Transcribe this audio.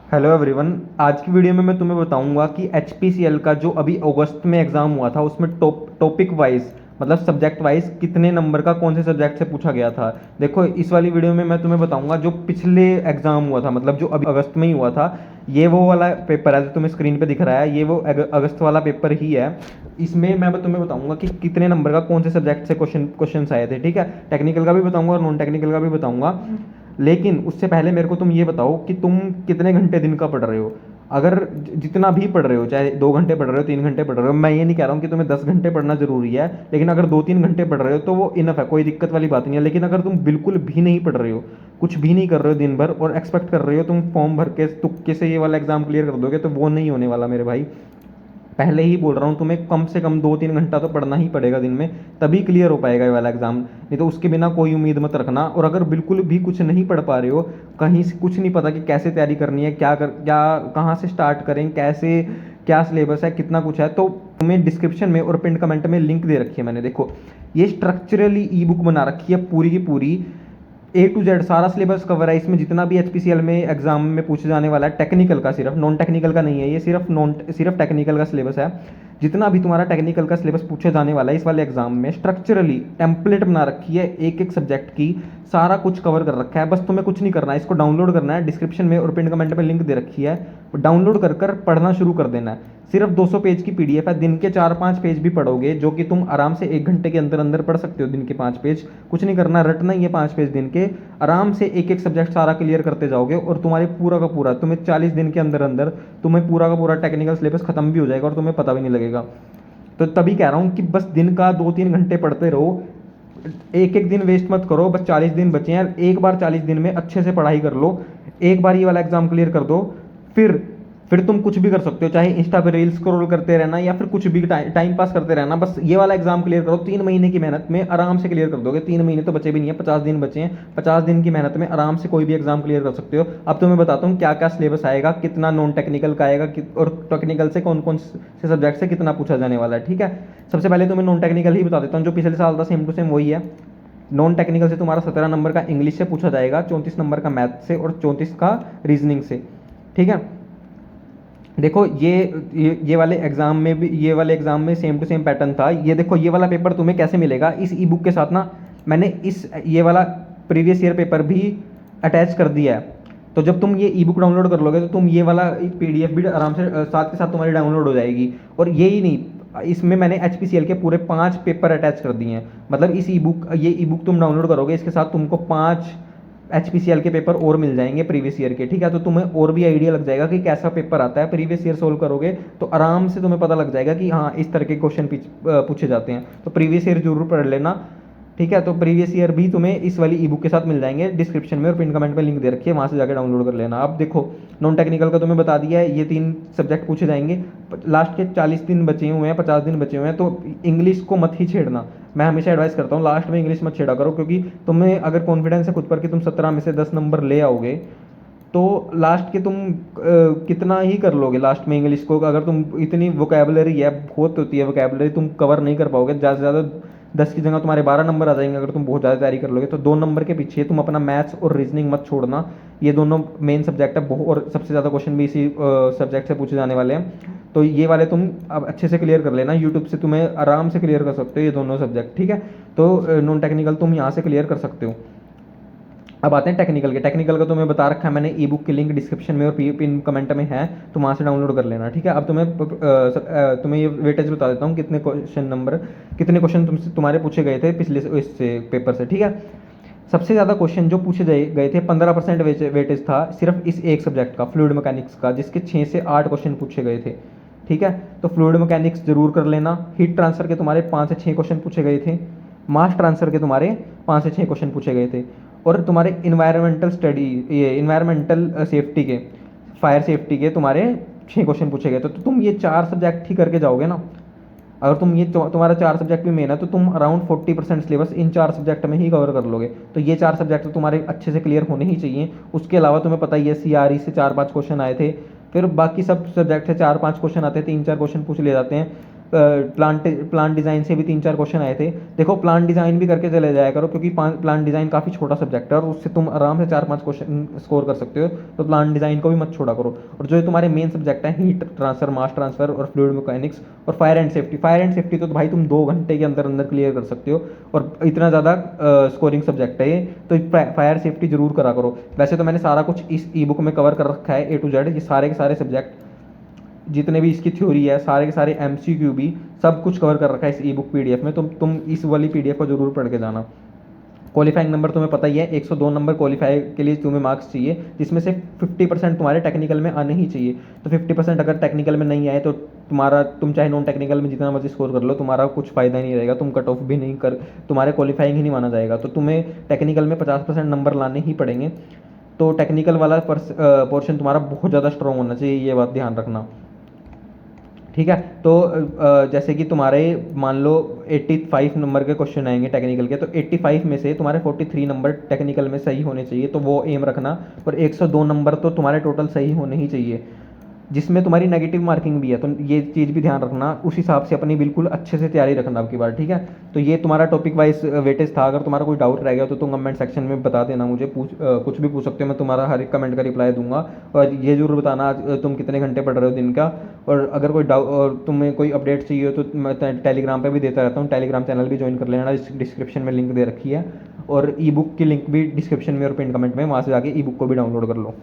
Hello everyone. आज की video में मैं तुम्हें बताऊंगा कि एचपीसीएल का जो अभी अगस्त में एग्ज़ाम हुआ था उसमें टॉपिक वाइज मतलब सब्जेक्ट वाइज कितने नंबर का कौन से सब्जेक्ट से पूछा गया था। देखो, इस वाली वीडियो में मैं तुम्हें बताऊंगा जो पिछले एग्ज़ाम हुआ था, मतलब जो अभी अगस्त में ही हुआ था। ये वो वाला पेपर है जो तुम्हें स्क्रीन पे दिख रहा है, ये वो अगस्त वाला पेपर ही है। इसमें मैं तुम्हें बताऊंगा कि कितने नंबर का कौन से सब्जेक्ट से क्वेश्चन आए थे। ठीक है, टेक्निकल का भी बताऊंगा और नॉन टेक्निकल का भी बताऊंगा। लेकिन उससे पहले मेरे को तुम ये बताओ कि तुम कितने घंटे दिन का पढ़ रहे हो। अगर जितना भी पढ़ रहे हो, चाहे 2 घंटे पढ़ रहे हो, 3 घंटे पढ़ रहे हो, मैं ये नहीं कह रहा हूँ कि तुम्हें 10 घंटे पढ़ना जरूरी है, लेकिन अगर 2-3 घंटे पढ़ रहे हो तो वो इनफ है, कोई दिक्कत वाली बात नहीं है। लेकिन अगर तुम बिल्कुल भी नहीं पढ़ रहे हो, कुछ भी नहीं कर रहे हो दिन भर, और एक्सपेक्ट कर रहे हो तुम फॉर्म भर के तुक्के से ये वाला एग्जाम क्लियर कर दोगे, तो वो नहीं होने वाला मेरे भाई। पहले ही बोल रहा हूँ, तुम्हें कम से कम 2-3 घंटा तो पढ़ना ही पड़ेगा दिन में, तभी क्लियर हो पाएगा ये वाला एग्जाम। नहीं तो उसके बिना कोई उम्मीद मत रखना। और अगर बिल्कुल भी कुछ नहीं पढ़ पा रहे हो, कहीं से कुछ नहीं पता कि कैसे तैयारी करनी है, क्या कहाँ से स्टार्ट करें, कैसे क्या सिलेबस है, कितना कुछ है, तो तुम्हें डिस्क्रिप्शन में और पिन कमेंट में लिंक दे रखी है मैंने। देखो, ये स्ट्रक्चरली ई बुक बना रखी है पूरी की पूरी, A to Z सारा सिलेबस कवर है इसमें। जितना भी एचपीसीएल में एग्जाम में पूछे जाने वाला है टेक्निकल का, सिर्फ नॉन टेक्निकल का नहीं है ये, सिर्फ टेक्निकल का सिलेबस है। जितना भी तुम्हारा टेक्निकल का सिलेबस पूछे जाने वाला है इस वाले एग्जाम में, स्ट्रक्चरली टेम्पलेट बना रखी है एक एक सब्जेक्ट की, सारा कुछ कवर कर रखा है। बस तुम्हें कुछ नहीं करना है, इसको डाउनलोड करना है, डिस्क्रिप्शन में और पिन कमेंट में लिंक दे रखी है, डाउनलोड कर पढ़ना शुरू कर देना है। सिर्फ 200 पेज की पीडीएफ है, दिन के 4-5 पेज भी पढ़ोगे, जो कि तुम आराम से 1 घंटे के अंदर अंदर पढ़ सकते हो। दिन के 5 पेज, कुछ नहीं करना, रटना ही है 5 पेज दिन के। आराम से एक एक सब्जेक्ट सारा क्लियर करते जाओगे और तुम्हारे पूरा का पूरा, तुम्हें 40 दिन के अंदर अंदर तुम्हें पूरा का पूरा टेक्निकल सिलेबस खत्म भी हो जाएगा और तुम्हें पता भी नहीं लगेगा। तो तभी कह रहा हूँ कि बस दिन का 2-3 घंटे पढ़ते रहो, एक एक दिन वेस्ट मत करो। बस 40 दिन बचे हैं, एक बार 40 दिन में अच्छे से पढ़ाई कर लो, एक बार ये वाला एग्जाम क्लियर कर दो। फिर फिर तुम कुछ भी कर सकते हो, चाहे इंस्टा पे रील्स स्क्रॉल करते रहना या फिर कुछ भी टाइम पास करते रहना। बस ये वाला एग्जाम क्लियर करो, 3 महीने की मेहनत में आराम से क्लियर कर दोगे। 3 महीने तो बचे भी नहीं है, 50 दिन बचे हैं। 50 दिन की मेहनत में आराम से कोई भी एग्जाम क्लियर कर सकते हो। अब तो मैं बताता हूँ क्या क्या सिलेबस आएगा, कितना नॉन टेक्निकल का आएगा, और टेक्निकल से कौन कौन से सब्जेक्ट से कितना पूछा जाने वाला है। ठीक है, सबसे पहले तुम्हें नॉन टेक्निकल ही बता देता हूँ, जो पिछले साल था सेम टू सेम वही है। नॉन टेक्निकल से तुम्हारा 17 नंबर का इंग्लिश से पूछा जाएगा, 34 नंबर का मैथ से और 34 का रीजनिंग से। ठीक है, देखो ये वाले एग्जाम में भी, ये वाले एग्जाम में सेम टू सेम पैटर्न था। ये देखो, ये वाला पेपर तुम्हें कैसे मिलेगा, इस ई बुक के साथ ना मैंने ये वाला प्रीवियस ईयर पेपर भी अटैच कर दिया है। तो जब तुम ये ई बुक डाउनलोड कर लोगे तो तुम ये वाला पीडीएफ भी आराम से साथ के साथ तुम्हारी डाउनलोड हो जाएगी। और यही नहीं, इसमें मैंने एचपीसीएल के पूरे 5 पेपर अटैच कर दिए हैं। मतलब इस ये ई बुक तुम डाउनलोड करोगे, इसके साथ तुमको 5 एचपीसीएल के पेपर और मिल जाएंगे प्रीवियस ईयर के। ठीक है, तो तुम्हें और भी आइडिया लग जाएगा कि कैसा पेपर आता है। प्रीवियस ईयर सोल्व करोगे तो आराम से तुम्हें पता लग जाएगा कि हाँ, इस तरह के क्वेश्चन पूछे जाते हैं। तो प्रीवियस ईयर जरूर पढ़ लेना। ठीक है, तो प्रीवियस ईयर भी तुम्हें इस वाली ई बुक के साथ मिल जाएंगे, डिस्क्रिप्शन में और पिन कमेंट में लिंक दे रखी है, वहाँ से जाकर डाउनलोड कर लेना। अब देखो, नॉन टेक्निकल का तुम्हें बता दिया है, ये 3 सब्जेक्ट पूछे जाएंगे। लास्ट के 40 दिन बचे हुए हैं, 50 दिन बचे हुए हैं, तो इंग्लिश को मत ही छेड़ना। मैं हमेशा एडवाइस करता हूँ लास्ट में इंग्लिश मत छेड़ा करो, क्योंकि तुम्हें अगर कॉन्फिडेंस है खुद पर कि तुम 17 में से 10 नंबर ले आओगे, तो लास्ट के तुम कितना ही कर लोगे लास्ट में इंग्लिश को। अगर तुम इतनी वोकेबलरी है, बहुत होती है वोकेबलरी, तुम कवर नहीं कर पाओगे। ज़्यादा से ज़्यादा 10 की जगह तुम्हारे 12 नंबर आ जाएंगे अगर तुम बहुत ज़्यादा तैयारी कर लोगे। तो 2 नंबर के पीछे तुम अपना मैथ्स और रीजनिंग मत छोड़ना। ये दोनों मेन सब्जेक्ट है, और सबसे ज़्यादा क्वेश्चन भी इसी सब्जेक्ट से पूछे जाने वाले हैं। तो ये वाले तुम अब अच्छे से क्लियर कर लेना, यूट्यूब से तुम्हें आराम से क्लियर कर सकते हो ये दोनों सब्जेक्ट। ठीक है, तो नॉन टेक्निकल तुम यहाँ से क्लियर कर सकते हो। अब आते हैं टेक्निकल के। टेक्निकल का तुम्हें बता रखा है मैंने, ई बुक की लिंक डिस्क्रिप्शन में और पिन कमेंट में है, तो वहाँ से डाउनलोड कर लेना। ठीक है, अब तुम्हें ये वेटेज बता देता हूँ, कितने क्वेश्चन तुम्हारे पूछे गए थे पिछले इससे पेपर से। ठीक है, सबसे ज़्यादा क्वेश्चन जो पूछे गए थे, 15% वेटेज था सिर्फ इस एक सब्जेक्ट का, फ्लूइड मैकेनिक्स का, जिसके 6 से 8 क्वेश्चन पूछे गए थे। ठीक है, तो फ्लूइड मैकेनिक्स जरूर कर लेना। हीट ट्रांसफर के तुम्हारे 5 से 6 क्वेश्चन पूछे गए थे। मास ट्रांसफर के तुम्हारे 5 से 6 क्वेश्चन पूछे गए थे। और तुम्हारे इन्वायरमेंटल स्टडी, ये इन्वायरमेंटल सेफ्टी के, फायर सेफ्टी के तुम्हारे 6 क्वेश्चन पूछे गए थे। तो तुम ये 4 सब्जेक्ट ही करके जाओगे ना। अगर तुम ये तुम्हारा 4 सब्जेक्ट भी मेन है, तो तुम अराउंड 40% सिलेबस इन 4 सब्जेक्ट में ही कवर कर लोगे। तो ये 4 सब्जेक्ट तो तुम्हारे अच्छे से क्लियर होने ही चाहिए। उसके अलावा तुम्हें पता ही है, सीआरई से 4-5 क्वेश्चन आए थे, फिर बाकी सब सब्जेक्ट से 4-5 क्वेश्चन आते हैं, 3-4 क्वेश्चन पूछ लिए जाते हैं। प्लान डिज़ाइन से भी 3-4 क्वेश्चन आए थे। देखो प्लान डिज़ाइन भी करके चले जाया करो, क्योंकि प्लान डिज़ाइन काफ़ी छोटा सब्जेक्ट है और उससे तुम आराम से 4-5 क्वेश्चन स्कोर कर सकते हो, तो प्लान डिज़ाइन को भी मत छोड़ा करो। और जो तुम्हारे मेन सब्जेक्ट हैं, हीट ट्रांसफर, मास ट्रांसफर और फ्लूइड मैकेनिक्स और फायर एंड सेफ्टी तो भाई तुम 2 घंटे के अंदर अंदर क्लियर कर सकते हो, और इतना ज़्यादा स्कोरिंग सब्जेक्ट है ये, तो फायर सेफ्टी जरूर करा करो। वैसे तो मैंने सारा कुछ इस ई बुक में कवर कर रखा है A to Z, ये सारे के सारे सब्जेक्ट जितने भी इसकी थ्योरी है, सारे के सारे MCQ भी सब कुछ कवर कर रखा है इस ई बुक PDF में। तुम इस वाली PDF को जरूर पढ़ के जाना। क्वालिफाइंग नंबर तुम्हें पता ही है, 102 नंबर क्वालिफाई के लिए तुम्हें मार्क्स चाहिए, जिसमें से 50% तुम्हारे टेक्निकल में आने ही चाहिए। तो 50% अगर टेक्निकल में नहीं आए तो तुम चाहे नॉन टेक्निकल में जितना मर्जी स्कोर कर लो, तुम्हारा कुछ फायदा नहीं रहेगा, तुम कट ऑफ भी नहीं कर, तुम्हारे क्वालिफाइंग ही नहीं माना जाएगा। तो तुम्हें टेक्निकल में 50% नंबर लाने ही पड़ेंगे। तो टेक्निकल वाला पोर्शन तुम्हारा बहुत ज़्यादा स्ट्रॉन्ग होना चाहिए, ये बात ध्यान रखना। ठीक है, तो जैसे कि तुम्हारे मान लो 85 नंबर के क्वेश्चन आएंगे टेक्निकल के, तो 85 में से तुम्हारे 43 नंबर टेक्निकल में सही होने चाहिए, तो वो एम रखना। और 102 नंबर तो तुम्हारे टोटल सही होने ही चाहिए, जिसमें तुम्हारी नेगेटिव मार्किंग भी है, तो ये चीज़ भी ध्यान रखना। उस हिसाब से अपनी बिल्कुल अच्छे से तैयारी रखना आपकी बार, ठीक है। तो ये तुम्हारा टॉपिक वाइज वेटेज था। अगर तुम्हारा कोई डाउट रह गया तो तुम कमेंट सेक्शन में बता देना मुझे, कुछ भी पूछ सकते हो, मैं तुम्हारा हर एक कमेंट का रिप्लाई दूंगा। और ये जरूर बताना आज तुम कितने घंटे पढ़ रहे हो दिन का। और अगर कोई डाउट और तुम्हें कोई अपडेट चाहिए हो तो मैं टेलीग्राम पर भी देता रहता हूँ, टेलीग्राम चैनल भी ज्वाइन कर लेना, डिस्क्रिप्शन में लिंक दे रखी है। और ई बुक की लिंक भी डिस्क्रिप्शन में और पिन कमेंट में, वहाँ से जाके ई बुक को भी डाउनलोड कर लो।